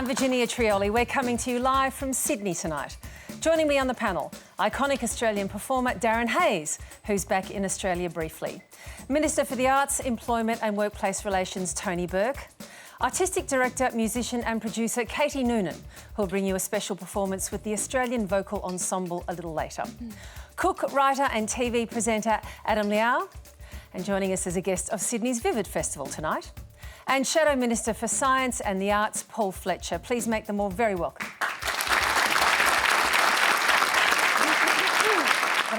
I'm Virginia Trioli. We're coming to you live from Sydney tonight. Joining me on the panel, iconic Australian performer Darren Hayes, who's back in Australia briefly. Minister for the Arts, Employment and Workplace Relations Tony Burke. Artistic Director, Musician and Producer Katie Noonan, who'll bring you a special performance with the Australian Vocal Ensemble a little later. Cook, writer and TV presenter Adam Liaw. And joining us as a guest of Sydney's Vivid Festival tonight. And Shadow Minister for Science and the Arts, Paul Fletcher. Please make them all very welcome. But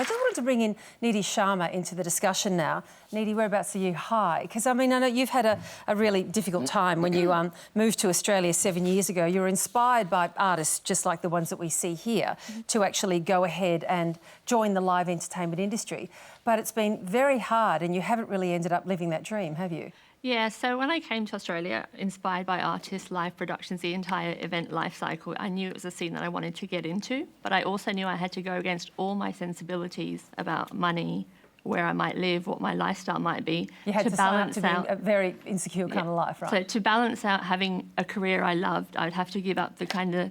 I just wanted to bring in Nidhi Sharma into the discussion now. Nidhi, whereabouts are you? Hi. Because, I mean, I know you've had a really difficult time when you moved to Australia 7 years ago. You were inspired by artists just like the ones that we see here to actually go ahead and join the live entertainment industry. But it's been very hard and you haven't really ended up living that dream, have you? Yeah, so when I came to Australia, inspired by artists, live productions, the entire event life cycle, I knew it was a scene that I wanted to get into, but I also knew I had to go against all my sensibilities about money, where I might live, what my lifestyle might be. You had to balance out a very insecure kind of life, right? So to balance out having a career I loved, I'd have to give up the kind of,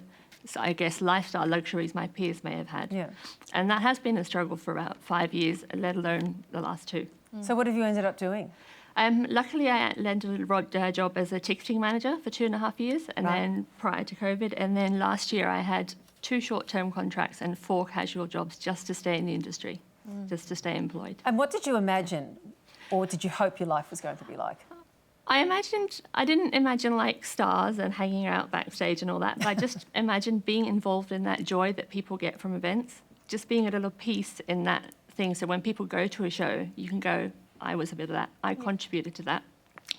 I guess, lifestyle luxuries my peers may have had. Yeah. And that has been a struggle for about 5 years, let alone the last 2. So what have you ended up doing? Luckily, I landed a job as a ticketing manager for 2.5 years, and then prior to COVID, and then last year I had 2 short-term contracts and 4 casual jobs just to stay in the industry, just to stay employed. And what did you imagine, or did you hope your life was going to be like? I didn't imagine like stars and hanging out backstage and all that, but I just imagined being involved in that joy that people get from events, just being a little piece in that thing. So when people go to a show, you can go, I was a bit of that. I contributed to that.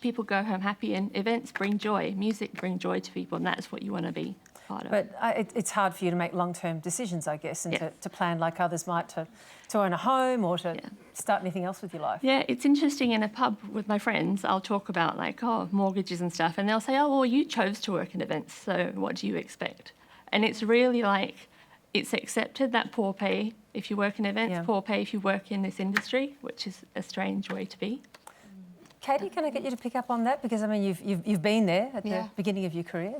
People go home happy, and events bring joy. Music bring joy to people, and that's what you want to be part of. But it's hard for you to make long-term decisions, I guess, and to plan like others might to own a home or to start anything else with your life. Yeah, it's interesting. In a pub with my friends, I'll talk about like, mortgages and stuff, and they'll say, oh, well, you chose to work in events, so what do you expect? And it's really like, it's accepted that poor pay if you work in events, poor pay if you work in this industry, which is a strange way to be. Katie, can I get you to pick up on that? Because, I mean, you've been there at the beginning of your career.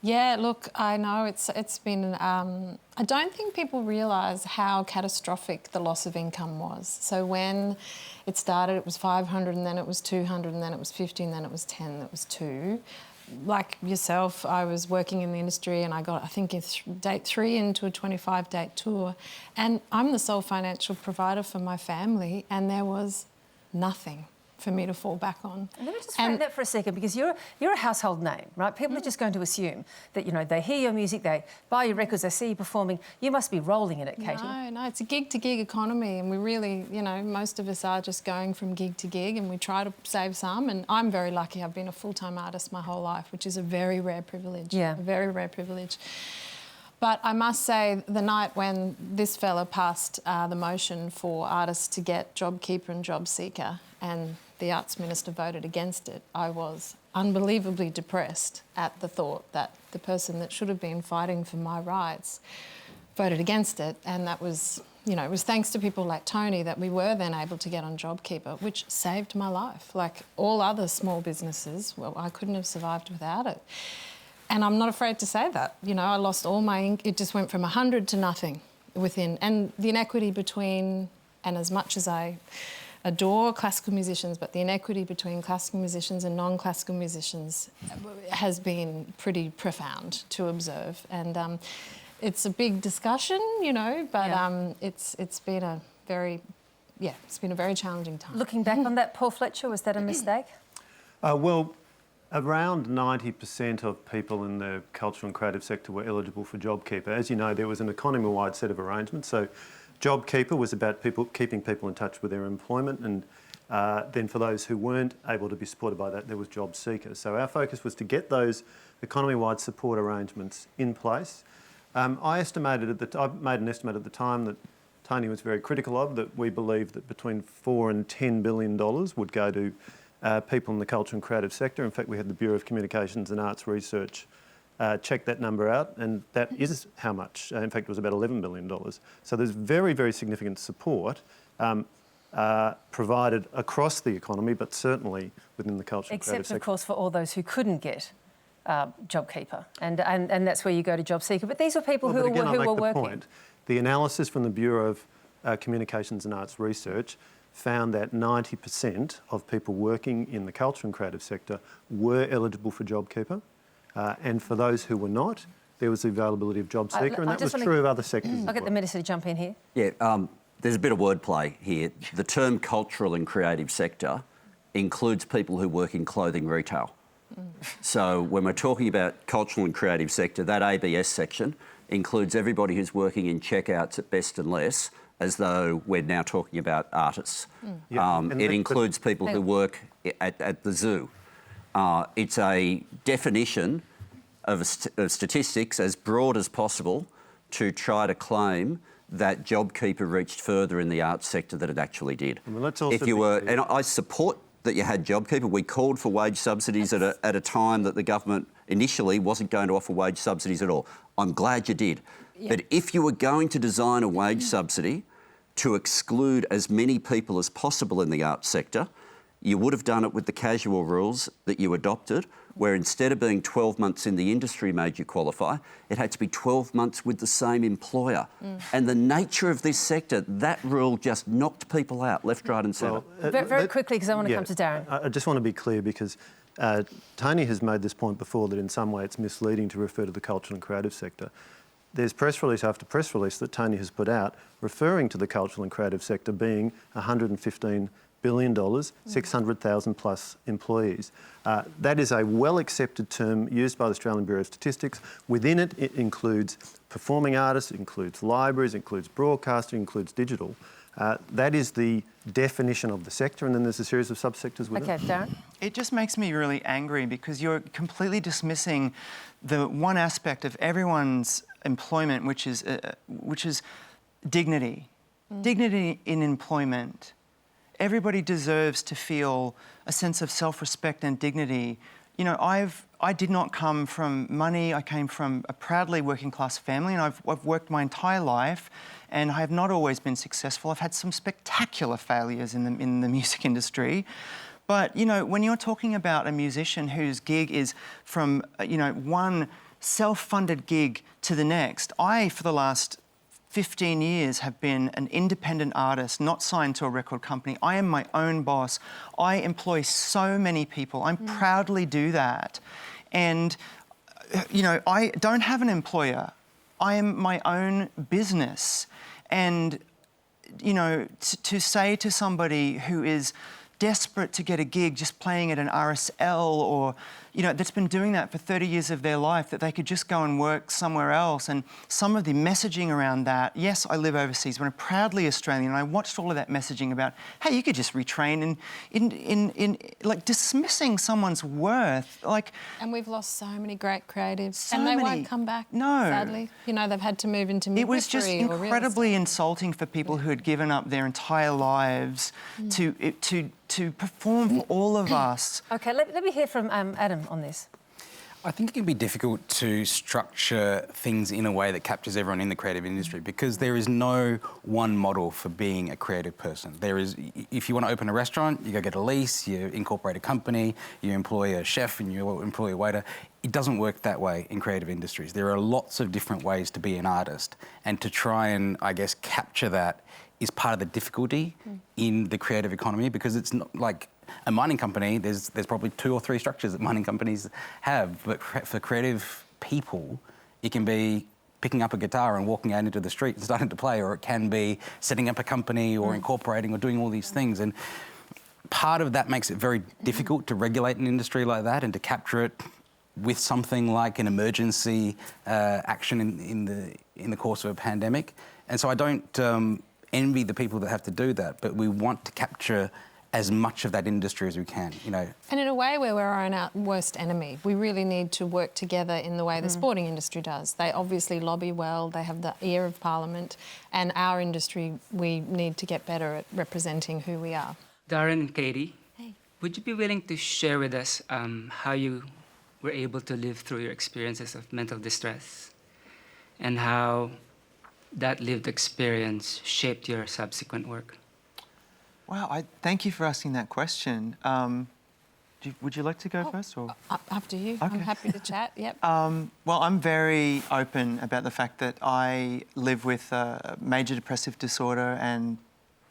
Yeah, look, I know it's been... I don't think people realise how catastrophic the loss of income was. So when it started, it was 500 and then it was 200 and then it was 50 and then it was 10 and it was 2. Like yourself, I was working in the industry and I got, I think, date 3 into a 25-date tour, and I'm the sole financial provider for my family, and there was nothing for me to fall back on. Let me just frame that for a second, because you're a household name, right? People are just going to assume that, you know, they hear your music, they buy your records, they see you performing. You must be rolling in it, Katie. No, it's a gig-to-gig economy, and we really, you know, most of us are just going from gig to gig, and we try to save some, and I'm very lucky. I've been a full-time artist my whole life, which is a very rare privilege. Yeah. A very rare privilege. But I must say, the night when this fella passed the motion for artists to get JobKeeper and JobSeeker, and the Arts Minister voted against it, I was unbelievably depressed at the thought that the person that should have been fighting for my rights voted against it. And that was, you know, it was thanks to people like Tony that we were then able to get on JobKeeper, which saved my life. Like all other small businesses, well, I couldn't have survived without it. And I'm not afraid to say that. You know, I lost all my... It just went from 100 to nothing within... And the inequity between... And as much as I adore classical musicians, but the inequity between classical musicians and non-classical musicians has been pretty profound to observe. And it's a big discussion, you know, but it's been a very... Yeah, it's been a very challenging time. Looking back on that, Paul Fletcher, was that a mistake? Well, around 90% of people in the cultural and creative sector were eligible for JobKeeper. As you know, there was an economy-wide set of arrangements. So JobKeeper was about keeping people in touch with their employment, and then for those who weren't able to be supported by that, there was JobSeeker. So our focus was to get those economy-wide support arrangements in place. I made an estimate at the time that Tony was very critical of, that we believed that between $4 and $10 billion would go to people in the culture and creative sector. In fact, we had the Bureau of Communications and Arts Research check that number out, and that is how much. In fact, it was about $11 billion. So there's very, very significant support provided across the economy, but certainly within the culture and creative sector. Except, of course, for all those who couldn't get JobKeeper, and that's where you go to JobSeeker. But these were people who were working. Point. The analysis from the Bureau of Communications and Arts Research found that 90% of people working in the culture and creative sector were eligible for JobKeeper, and for those who were not, there was the availability of JobSeeker, and that was true of other sectors. I'll get the Minister to jump in here. Yeah, there's a bit of wordplay here. The term cultural and creative sector includes people who work in clothing retail. So when we're talking about cultural and creative sector, that ABS section includes everybody who's working in checkouts at Best and Less, as though we're now talking about artists. It includes people who work at the zoo. It's a definition of statistics as broad as possible to try to claim that JobKeeper reached further in the arts sector than it actually did. And I support that you had JobKeeper. We called for wage subsidies at a time that the government initially wasn't going to offer wage subsidies at all. I'm glad you did. Yep. But if you were going to design a wage subsidy to exclude as many people as possible in the arts sector, you would have done it with the casual rules that you adopted, where instead of being 12 months in the industry made you qualify, it had to be 12 months with the same employer. And the nature of this sector, that rule just knocked people out, left, right and centre. Very quickly, because I want to come to Darren. I just want to be clear, because Tony has made this point before, that in some way it's misleading to refer to the cultural and creative sector. There's press release after press release that Tony has put out referring to the cultural and creative sector being $115 billion, 600,000 plus employees. That is a well-accepted term used by the Australian Bureau of Statistics. Within it, it includes performing artists, it includes libraries, it includes broadcasting, it includes digital. That is the definition of the sector, and then there's a series of subsectors within it. Okay, Darren? It just makes me really angry, because you're completely dismissing the one aspect of everyone's employment, which is dignity. Dignity in employment. Everybody deserves to feel a sense of self-respect and dignity. You know, I did not come from money. I came from a proudly working class family, and I've worked my entire life, and I have not always been successful. I've had some spectacular failures in the music industry. But, you know, when you're talking about a musician whose gig is from, one self-funded gig to the next, I, for the last 15 years, have been an independent artist, not signed to a record company. I am my own boss. I employ so many people. I proudly do that. And, I don't have an employer. I am my own business. And, to say to somebody who is desperate to get a gig just playing at an RSL, or, that's been doing that for 30 years of their life, that they could just go and work somewhere else. And some of the messaging around that, yes, I live overseas, but I'm proudly Australian, and I watched all of that messaging about, hey, you could just retrain, in dismissing someone's worth. And we've lost so many great creatives, and they won't come back, sadly. They've had to move into midwifery. It was just incredibly insulting for people who had given up their entire lives to perform for all of us. Okay, let me hear from Adam on this. I think it can be difficult to structure things in a way that captures everyone in the creative industry, because there is no one model for being a creative person. There is, if you want to open a restaurant, you go get a lease, you incorporate a company, you employ a chef and you employ a waiter. It doesn't work that way in creative industries. There are lots of different ways to be an artist, and to try and, capture that is part of the difficulty in the creative economy, because it's not like a mining company. There's probably 2 or 3 structures that mining companies have, but for creative people, it can be picking up a guitar and walking out into the street and starting to play, or it can be setting up a company or incorporating or doing all these things. And part of that makes it very difficult to regulate an industry like that and to capture it with something like an emergency action in the course of a pandemic. And so I don't envy the people that have to do that, but we want to capture as much of that industry as we can, And in a way, we're our own worst enemy. We really need to work together in the way the sporting industry does. They obviously lobby well, they have the ear of Parliament, and our industry, we need to get better at representing who we are. Darren and Katie, hey. Would you be willing to share with us how you were able to live through your experiences of mental distress, and how that lived experience shaped your subsequent work? Wow, thank you for asking that question. Would you like to go first? Or? Up to you. I'm happy to chat, yep. Well, I'm very open about the fact that I live with major depressive disorder and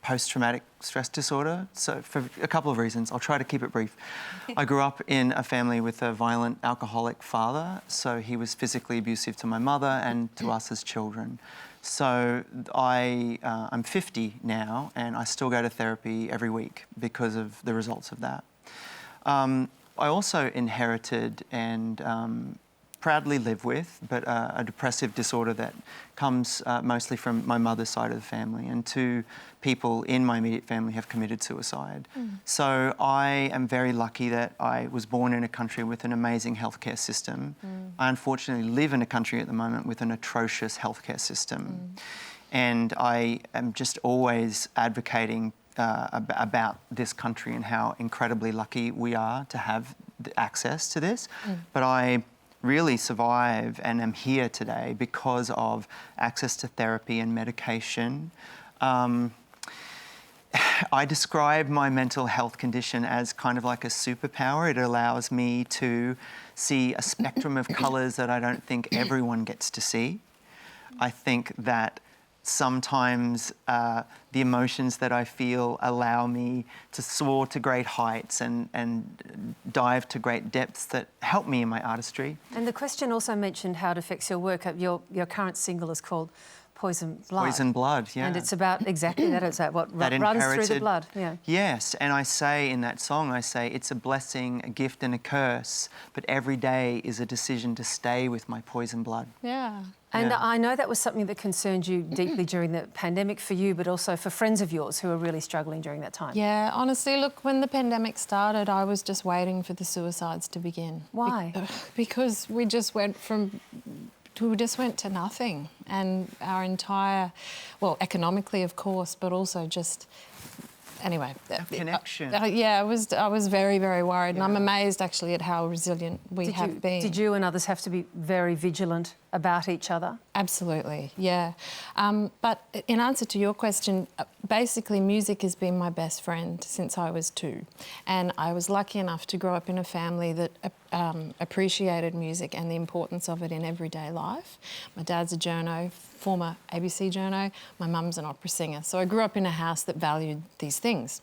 post-traumatic stress disorder, so for a couple of reasons. I'll try to keep it brief. I grew up in a family with a violent alcoholic father, so he was physically abusive to my mother and to us as children. So I'm 50 now and I still go to therapy every week because of the results of that. I also inherited and proudly live with, but a depressive disorder that comes mostly from my mother's side of the family, and 2 people in my immediate family have committed suicide. So I am very lucky that I was born in a country with an amazing healthcare system. I unfortunately live in a country at the moment with an atrocious healthcare system. And I am just always advocating about this country and how incredibly lucky we are to have access to this. But I really survive and am here today because of access to therapy and medication. I describe my mental health condition as kind of like a superpower. It allows me to see a spectrum of colours that I don't think everyone gets to see. I think that sometimes the emotions that I feel allow me to soar to great heights and dive to great depths that help me in my artistry. And the question also mentioned how it affects your work. Your current single is called Poison Blood. Poison Blood, yeah. And it's about exactly that. It's about what runs through the blood. Yeah. Yes, and I say in that song, I say it's a blessing, a gift and a curse, but every day is a decision to stay with my poison blood. Yeah. And I know that was something that concerned you deeply during the pandemic for you, but also for friends of yours who are really struggling during that time. Yeah, honestly, look, when the pandemic started, I was just waiting for the suicides to begin. Why? Because we just went to nothing, and our entire, well, economically, of course, but also just. Anyway, connection. Yeah, I was very, very worried, and I'm amazed actually at how resilient we have been. Did you and others have to be very vigilant about each other? Absolutely, yeah. But in answer to your question, basically music has been my best friend since I was 2, and I was lucky enough to grow up in a family that appreciated music and the importance of it in everyday life. My dad's a journo, former ABC journo. My mum's an opera singer. So I grew up in a house that valued these things.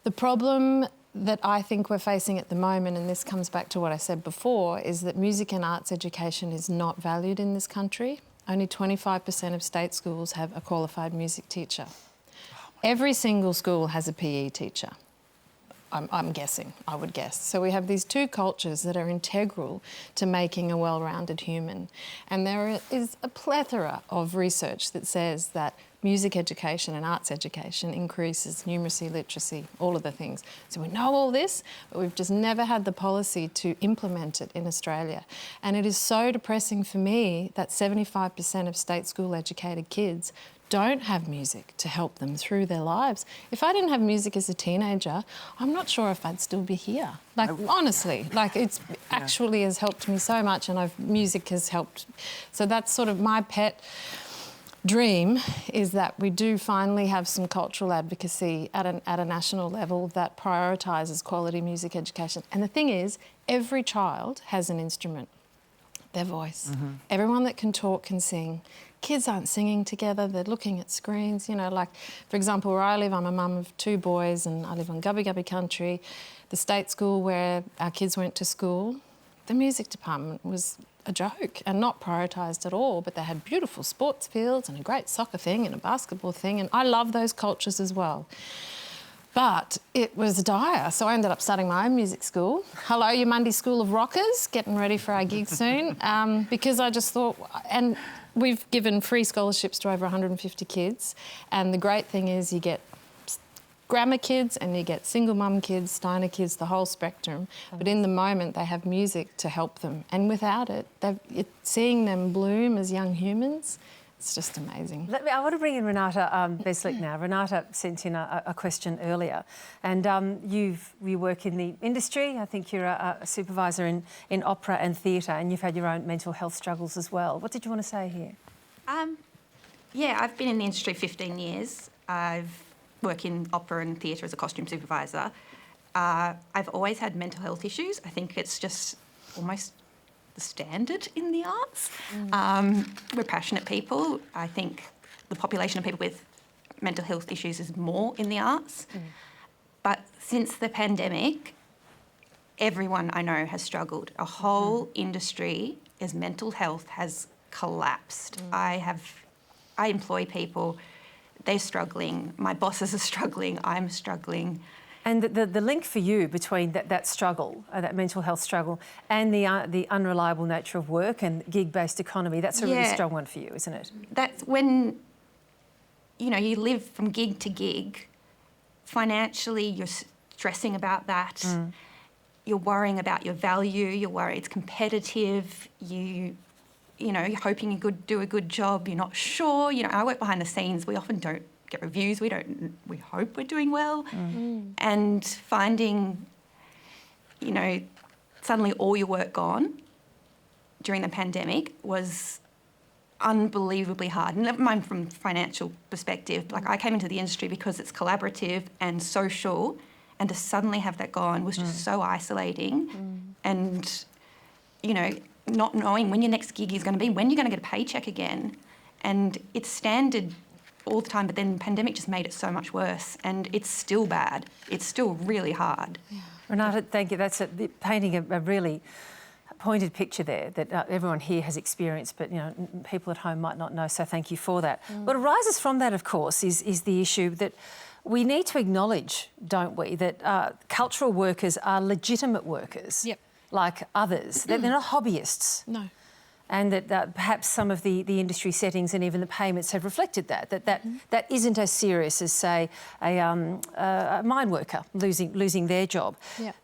The problem that I think we're facing at the moment, and this comes back to what I said before, is that music and arts education is not valued in this country. Only 25% of state schools have a qualified music teacher. Every single school has a PE teacher. I'm guessing, I would guess. So we have these 2 cultures that are integral to making a well-rounded human. And there is a plethora of research that says that music education and arts education increases numeracy, literacy, all of the things. So we know all this, but we've just never had the policy to implement it in Australia. And it is so depressing for me that 75% of state school educated kids don't have music to help them through their lives. If I didn't have music as a teenager, I'm not sure if I'd still be here. Like, honestly, like it's actually has helped me so much, and music has helped. So that's sort of my pet dream, is that we do finally have some cultural advocacy at a national level that prioritises quality music education. And the thing is, every child has an instrument, their voice. Everyone that can talk can sing. Kids aren't singing together, they're looking at screens, you know, like, for example, where I live, I'm a mum of 2 boys and I live on Gubbi Gubbi country. The state school where our kids went to school, the music department was a joke and not prioritised at all, but they had beautiful sports fields and a great soccer thing and a basketball thing, and I love those cultures as well. But it was dire, so I ended up starting my own music school. Hello, your Monday School of Rockers, getting ready for our gig soon, because I just thought, and we've given free scholarships to over 150 kids, and the great thing is you get grammar kids and you get single mum kids, Steiner kids, the whole spectrum. But in the moment, they have music to help them, and without it, seeing them bloom as young humans, it's just amazing. I want to bring in Renata Beslick now. Renata sent in a question earlier, and you work in the industry. I think you're a supervisor in opera and theatre, and you've had your own mental health struggles as well. What did you want to say here? Yeah, I've been in the industry 15 years. I've worked in opera and theatre as a costume supervisor, I've always had mental health issues. I think it's just almost the standard in the arts. We're passionate people. I think the population of people with mental health issues is more in the arts. But since the pandemic, everyone I know has struggled. A whole industry as mental health has collapsed. I employ people, they're struggling. My bosses are struggling. I'm struggling. And the link for you between that struggle, that mental health struggle, and the unreliable nature of work and gig-based economy, that's a really strong one for you, isn't it? That's when, you live from gig to gig. Financially, you're stressing about that. You're worrying about your value. You're worried it's competitive. You're hoping you could do a good job. You're not sure. I work behind the scenes. We often don't get reviews. We hope we're doing well. And finding, suddenly all your work gone during the pandemic was unbelievably hard. And never mind from a financial perspective. Like, I came into the industry because it's collaborative and social, and to suddenly have that gone was just so isolating. And, not knowing when your next gig is going to be, when you're going to get a paycheck again. And it's standard all the time, but then the pandemic just made it so much worse, and it's still bad. It's still really hard. Renata, thank you. That's painting a really pointed picture there that everyone here has experienced, but people at home might not know, so thank you for that. What arises from that, of course, is the issue that we need to acknowledge, don't we, that cultural workers are legitimate workers, like others. They're not hobbyists. No. And that perhaps some of the industry settings and even the payments have reflected that isn't as serious as, say, a mine worker losing their job.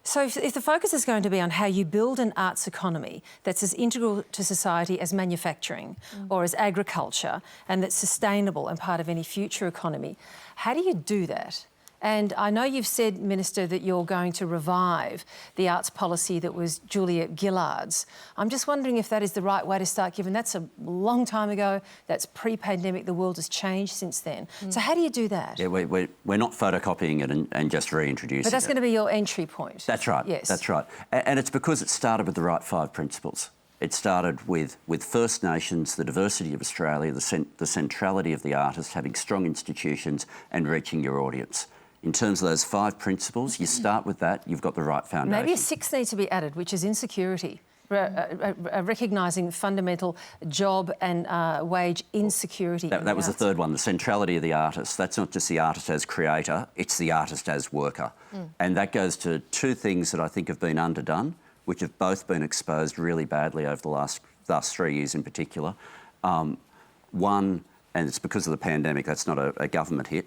So if the focus is going to be on how you build an arts economy that's as integral to society as manufacturing or as agriculture, and that's sustainable and part of any future economy, how do you do that? And I know you've said, Minister, that you're going to revive the arts policy that was Julia Gillard's. I'm just wondering if that is the right way to start, given that's a long time ago, that's pre-pandemic, the world has changed since then. So how do you do that? Yeah, we're not photocopying it and just reintroducing it. But that's going to be your entry point. That's right, yes. That's right. And it's because it started with the right 5 principles. It started with First Nations, the diversity of Australia, the centrality of the artist, having strong institutions and reaching your audience. In terms of those 5 principles, you start with that, you've got the right foundation. Maybe a 6th needs to be added, which is insecurity, recognising fundamental job and wage insecurity. That was the 3rd one, the centrality of the artist. That's not just the artist as creator, it's the artist as worker. And that goes to 2 things that I think have been underdone, which have both been exposed really badly over the last 3 years in particular. One, and it's because of the pandemic, that's not a government hit,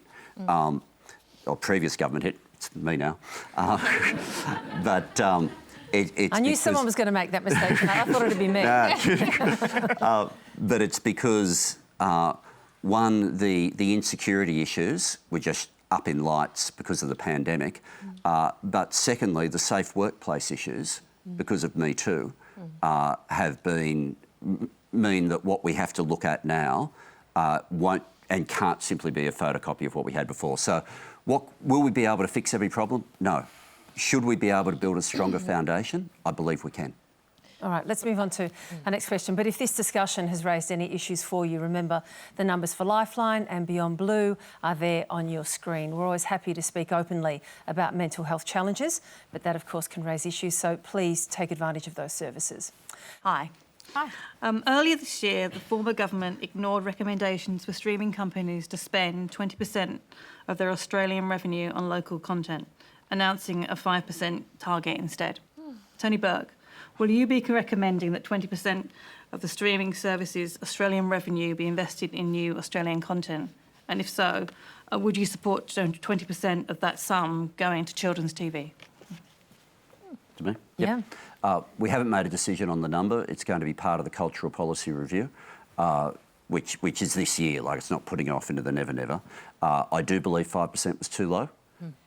or previous government hit, it's me now. But I knew someone was going to make that mistake tonight. I thought it would be me. But it's because, one, the insecurity issues were just up in lights because of the pandemic. But secondly, the safe workplace issues, because of Me Too, have mean that what we have to look at now won't and can't simply be a photocopy of what we had before. So will we be able to fix every problem? No. Should we be able to build a stronger foundation? I believe we can. All right, let's move on to our next question. But if this discussion has raised any issues for you, remember the numbers for Lifeline and Beyond Blue are there on your screen. We're always happy to speak openly about mental health challenges, but that, of course, can raise issues, so please take advantage of those services. Hi. Hi. Earlier this year, the former government ignored recommendations for streaming companies to spend 20% of their Australian revenue on local content, announcing a 5% target instead. Tony Burke, will you be recommending that 20% of the streaming services' Australian revenue be invested in new Australian content? And if so, would you support 20% of that sum going to children's TV? To me? Yep. Yeah. We haven't made a decision on the number. It's going to be part of the cultural policy review, which is this year. Like, it's not putting it off into the never, never. I do believe 5% was too low.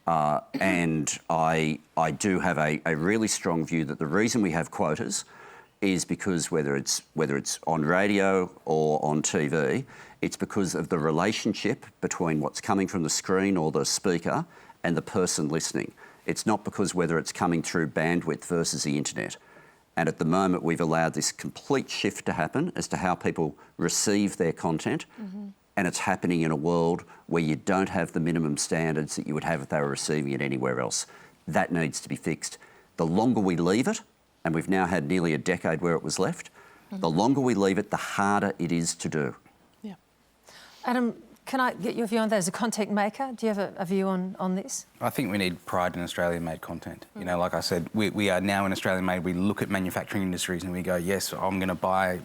And I do have a really strong view that the reason we have quotas is because whether it's on radio or on TV, it's because of the relationship between what's coming from the screen or the speaker and the person listening. It's not because whether it's coming through bandwidth versus the internet. And at the moment, we've allowed this complete shift to happen as to how people receive their content. And it's happening in a world where you don't have the minimum standards that you would have if they were receiving it anywhere else. That needs to be fixed. The longer we leave it, and we've now had nearly a decade where it was left, the longer we leave it, the harder it is to do. Yeah. Adam, can I get your view on that as a content maker? Do you have a view on this? I think we need pride in Australian-made content. You know, like I said, we are now in Australian-made. We look at manufacturing industries and we go, yes, I'm going to buy,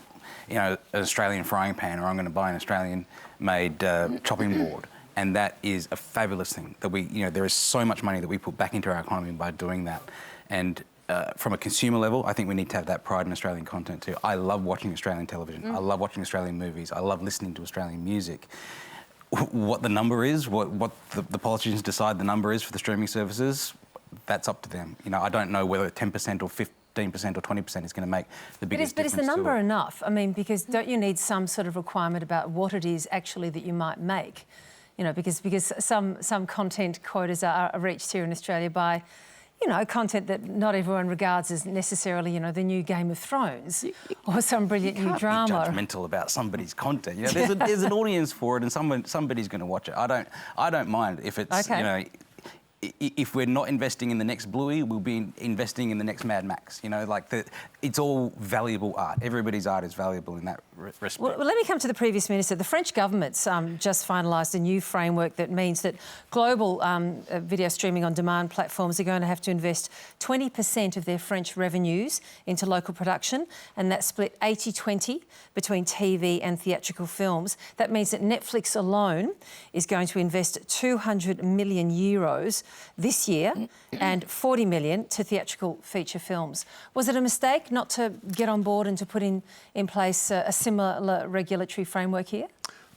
you know, an Australian frying pan, or I'm going to buy an Australian-made chopping board. And that is a fabulous thing. That we, you know, there is so much money that we put back into our economy by doing that. And from a consumer level, I think we need to have that pride in Australian content too. I love watching Australian television. I love watching Australian movies. I love listening to Australian music. What the number is, what the politicians decide the number is for the streaming services, that's up to them. You know, I don't know whether 10% or 15% or 20% is going to make the biggest difference. But is the number enough? I mean, because don't you need some sort of requirement about what it is actually that you might make? You know, because some content quotas are reached here in Australia by, you know, content that not everyone regards as necessarily, you know, the new Game of Thrones or some brilliant new drama. You can't be judgmental about somebody's content. You know, there's an audience for it, and somebody's going to watch it. I don't mind if it's, you know, if we're not investing in the next Bluey, we'll be investing in the next Mad Max. You know, like it's all valuable art. Everybody's art is valuable in that respect. Well, let me come to the previous minister. The French government's just finalised a new framework that means that global video streaming on demand platforms are going to have to invest 20% of their French revenues into local production, and that's split 80-20 between TV and theatrical films. That means that Netflix alone is going to invest 200 million euros this year and 40 million to theatrical feature films. Was it a mistake not to get on board and to put in place a similar regulatory framework here?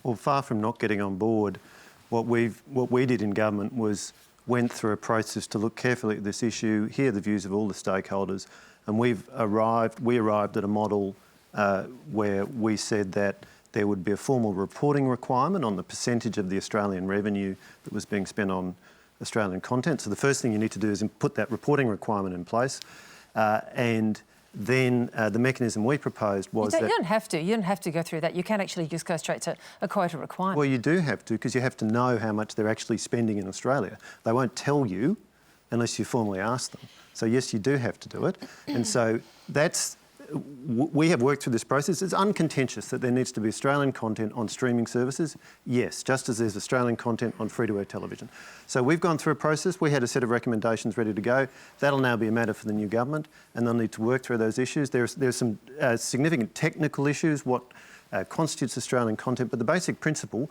Well, far from not getting on board, what we did in government was went through a process to look carefully at this issue, hear the views of all the stakeholders, and we arrived at a model where we said that there would be a formal reporting requirement on the percentage of the Australian revenue that was being spent on Australian content. So the first thing you need to do is put that reporting requirement in place, and then the mechanism we proposed was that... You don't have to go through that. You can actually just go straight to a quota requirement. Well, you do have to, because you have to know how much they're actually spending in Australia. They won't tell you unless you formally ask them. So yes, you do have to do it. And so that's... We have worked through this process. It's uncontentious that there needs to be Australian content on streaming services. Yes, just as there's Australian content on free-to-air television. So we've gone through a process. We had a set of recommendations ready to go. That'll now be a matter for the new government, and they'll need to work through those issues. There's some significant technical issues, what constitutes Australian content, but the basic principle,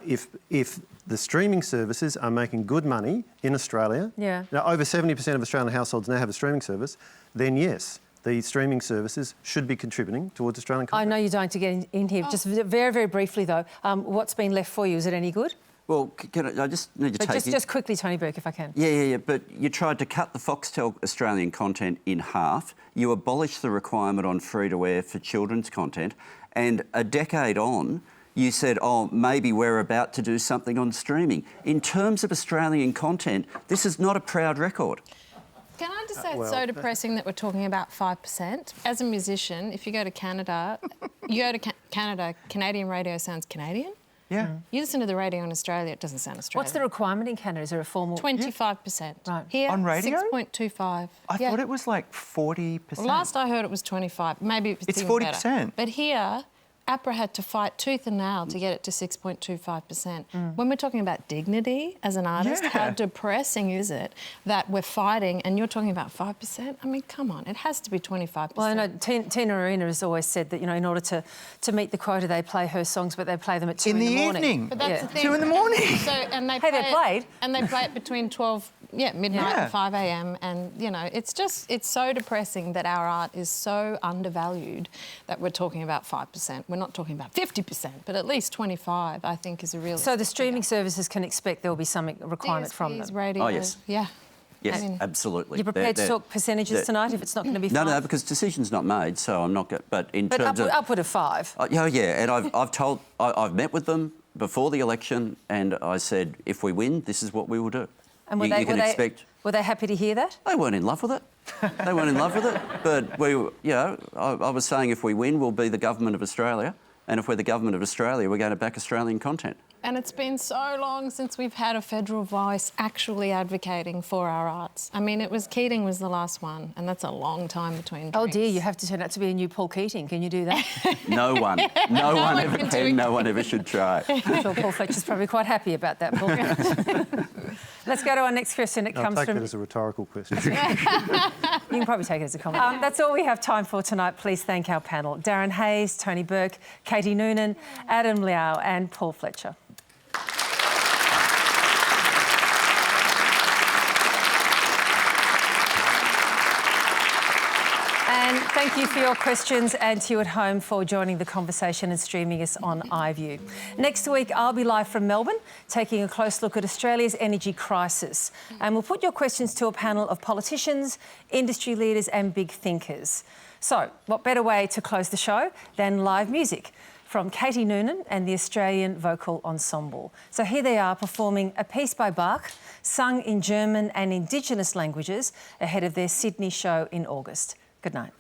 if the streaming services are making good money in Australia, now over 70% of Australian households now have a streaming service, then yes, the streaming services should be contributing towards Australian content. I know you're dying to get in here. Just very, very briefly, though, what's been left for you? Is it any good? Well, I just need to take just quickly, Tony Burke, if I can. Yeah. But you tried to cut the Foxtel Australian content in half. You abolished the requirement on free-to-air for children's content. And a decade on, you said, oh, maybe we're about to do something on streaming. In terms of Australian content, this is not a proud record. Can I just say it's so depressing that we're talking about 5%? As a musician, if you go to Canada, Canadian radio sounds Canadian. Yeah. You listen to the radio in Australia, it doesn't sound Australian. What's the requirement in Canada? Is there a formal... 25%. Right. Here, on radio? 6.25. I thought it was like 40%. Well, last I heard it was 25. Maybe it's 40%. Better. But here, APRA had to fight tooth and nail to get it to 6.25%. When we're talking about dignity as an artist, how depressing is it that we're fighting and you're talking about 5%? I mean, come on, it has to be 25%. Well, I know Tina Arena has always said that, you know, in order to meet the quota, they play her songs, but they play them at 2 in the morning. Evening. But that's the thing. 2 in the morning. So, and they they're played. And they play it between 12... midnight and 5 a.m. And, you know, it's so depressing that our art is so undervalued that we're talking about 5%. We're not talking about 50%, but at least 25, I think, is a real... So the streaming services can expect there will be some requirement from them? Radio, oh, yes. Yeah. Yes, absolutely. You're prepared to talk percentages tonight if it's not going to be 5? No, because decision's not made, so I'm not going... But in terms of... upward of 5? And I've met with them before the election and I said, if we win, this is what we will do. And you can expect... Were they happy to hear that? They weren't in love with it. They weren't in love with it. But I was saying if we win, we'll be the government of Australia. And if we're the government of Australia, we're going to back Australian content. And it's been so long since we've had a federal voice actually advocating for our arts. I mean, Keating was the last one, and that's a long time between drinks. Oh dear, you have to turn out to be a new Paul Keating. Can you do that? No one. No one ever can. No one ever should try. I'm sure Paul Fletcher's probably quite happy about that, Paul. Let's go to our next question. It comes I'll take from... that as a rhetorical question. You can probably take it as a comment. That's all we have time for tonight. Please thank our panel. Darren Hayes, Tony Burke, Katie Noonan, Adam Liaw and Paul Fletcher. And thank you for your questions and to you at home for joining the conversation and streaming us on iView. Next week, I'll be live from Melbourne, taking a close look at Australia's energy crisis. And we'll put your questions to a panel of politicians, industry leaders and big thinkers. So, what better way to close the show than live music from Katie Noonan and the Australian Vocal Ensemble. So here they are performing a piece by Burke, sung in German and Indigenous languages ahead of their Sydney show in August. Good night.